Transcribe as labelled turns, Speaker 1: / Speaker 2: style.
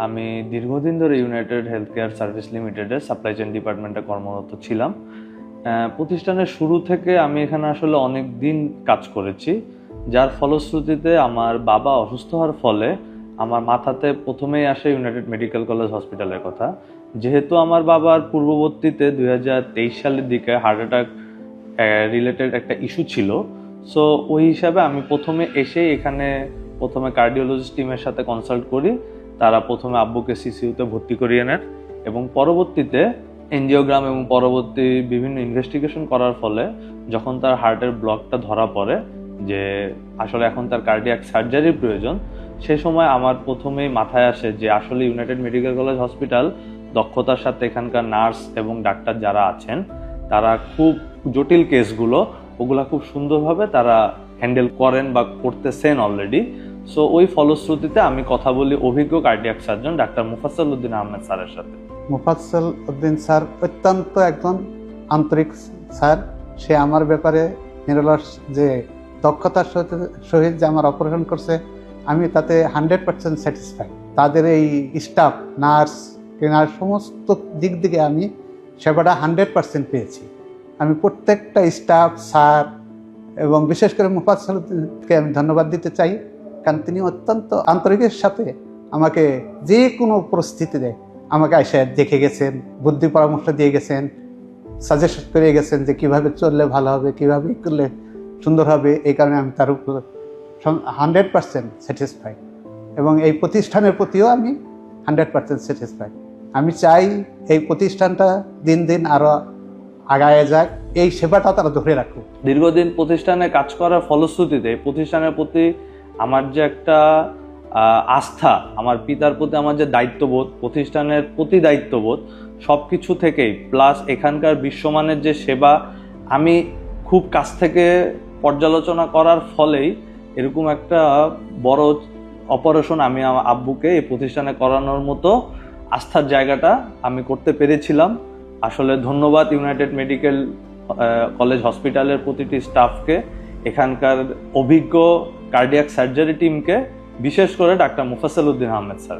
Speaker 1: আমি দীর্ঘদিন ধরে ইউনাইটেড হেলথ কেয়ার সার্ভিস লিমিটেডের সাপ্লাই চেইন ডিপার্টমেন্টে কর্মরত ছিলাম। প্রতিষ্ঠানের শুরু থেকে আমি এখানে আসলে অনেক দিন কাজ করেছি, যার ফলশ্রুতিতে আমার বাবা অসুস্থ হওয়ার ফলে আমার মাথাতে প্রথমেই আসে ইউনাইটেড মেডিকেল কলেজ হসপিটালের কথা। যেহেতু আমার বাবার পূর্ববর্তীতে 2023 সালের দিকে হার্ট অ্যাটাক রিলেটেড একটা ইস্যু ছিল, সো ওই হিসাবে আমি প্রথমে এখানে কার্ডিওলজিস্ট টিমের সাথে কনসাল্ট করি। তারা প্রথমে আব্বুকে সিসিইউতে ভর্তি করিয়ে নেন এবং পরবর্তীতে এনজিওগ্রাম এবং পরবর্তী বিভিন্ন ইনভেস্টিগেশন করার ফলে যখন তার হার্টের ব্লকটা ধরা পড়ে যে আসলে এখন তার কার্ডিয়াক সার্জারির প্রয়োজন, সে সময় আমার প্রথমেই মাথায় আসে যে আসলে ইউনাইটেড মেডিকেল কলেজ হসপিটাল দক্ষতার সাথে এখানকার নার্স এবং ডাক্তার যারা আছেন তারা খুব জটিল কেসগুলো ওগুলা খুব সুন্দরভাবে তারা হ্যান্ডেল করেন বা করতেছেন অলরেডি। সো ওই ফলশ্রুতিতে আমি কথা বলি অভিজ্ঞ cardiac surgeon doctor Mufazzal Uddin Ahmed স্যারের সাথে।
Speaker 2: মুফাজ্জল উদ্দিন স্যার অত্যন্ত একজন আন্তরিক স্যার। সে আমার ব্যাপারে নিরলস যে দক্ষতার সহিত যে আমার অপারেশন করছে, আমি তাতে 100% স্যাটিসফাই। তাদের এই স্টাফ, নার্স, ট্রেনার সমস্ত দিক থেকে আমি সেবাটা 100% পেয়েছি। আমি প্রত্যেকটা স্টাফ, স্যার এবং বিশেষ করে মুফাজ্জল উদ্দিনকে আমি ধন্যবাদ দিতে চাই, কারণ তিনি অত্যন্ত আন্তরিকের সাথে আমাকে যে কোনো পরিস্থিতিতে আমাকে এসে দেখে গেছেন, বুদ্ধি পরামর্শ দিয়ে গেছেন, সাজেস্ট করে গেছেন যে কীভাবে চললে ভালো হবে, কীভাবে করলে সুন্দর হবে। এই কারণে আমি তার উপর 100% স্যাটিসফাই এবং এই প্রতিষ্ঠানের প্রতিও আমি 100% স্যাটিসফাই। আমি চাই এই প্রতিষ্ঠানটা দিন দিন আরও আগায় যাক, এই সেবাটা তারা ধরে রাখুক।
Speaker 1: দীর্ঘদিন প্রতিষ্ঠানে কাজ করার ফলশ্রুতিতে প্রতিষ্ঠানের প্রতি আমার যে একটা আস্থা, আমার পিতার প্রতি আমার যে দায়িত্ববোধ, প্রতিষ্ঠানের প্রতি দায়িত্ববোধ, সব কিছু থেকেই প্লাস এখানকার বিশ্বমানের যে সেবা আমি খুব কাছ থেকে পর্যালোচনা করার ফলেই এরকম একটা বড় অপারেশন আমি আমার আব্বুকে এই প্রতিষ্ঠানে করানোর মতো আস্থার জায়গাটা আমি করতে পেরেছিলাম। আসলে ধন্যবাদ ইউনাইটেড মেডিকেল কলেজ হসপিটালের প্রতিটি স্টাফকে, এখানকার অভিজ্ঞ কার্ডিয়াক সার্জারি টিমকে, বিশেষ করে ডাক্তার মুফাজ্জল উদ্দিন আহমেদ স্যার।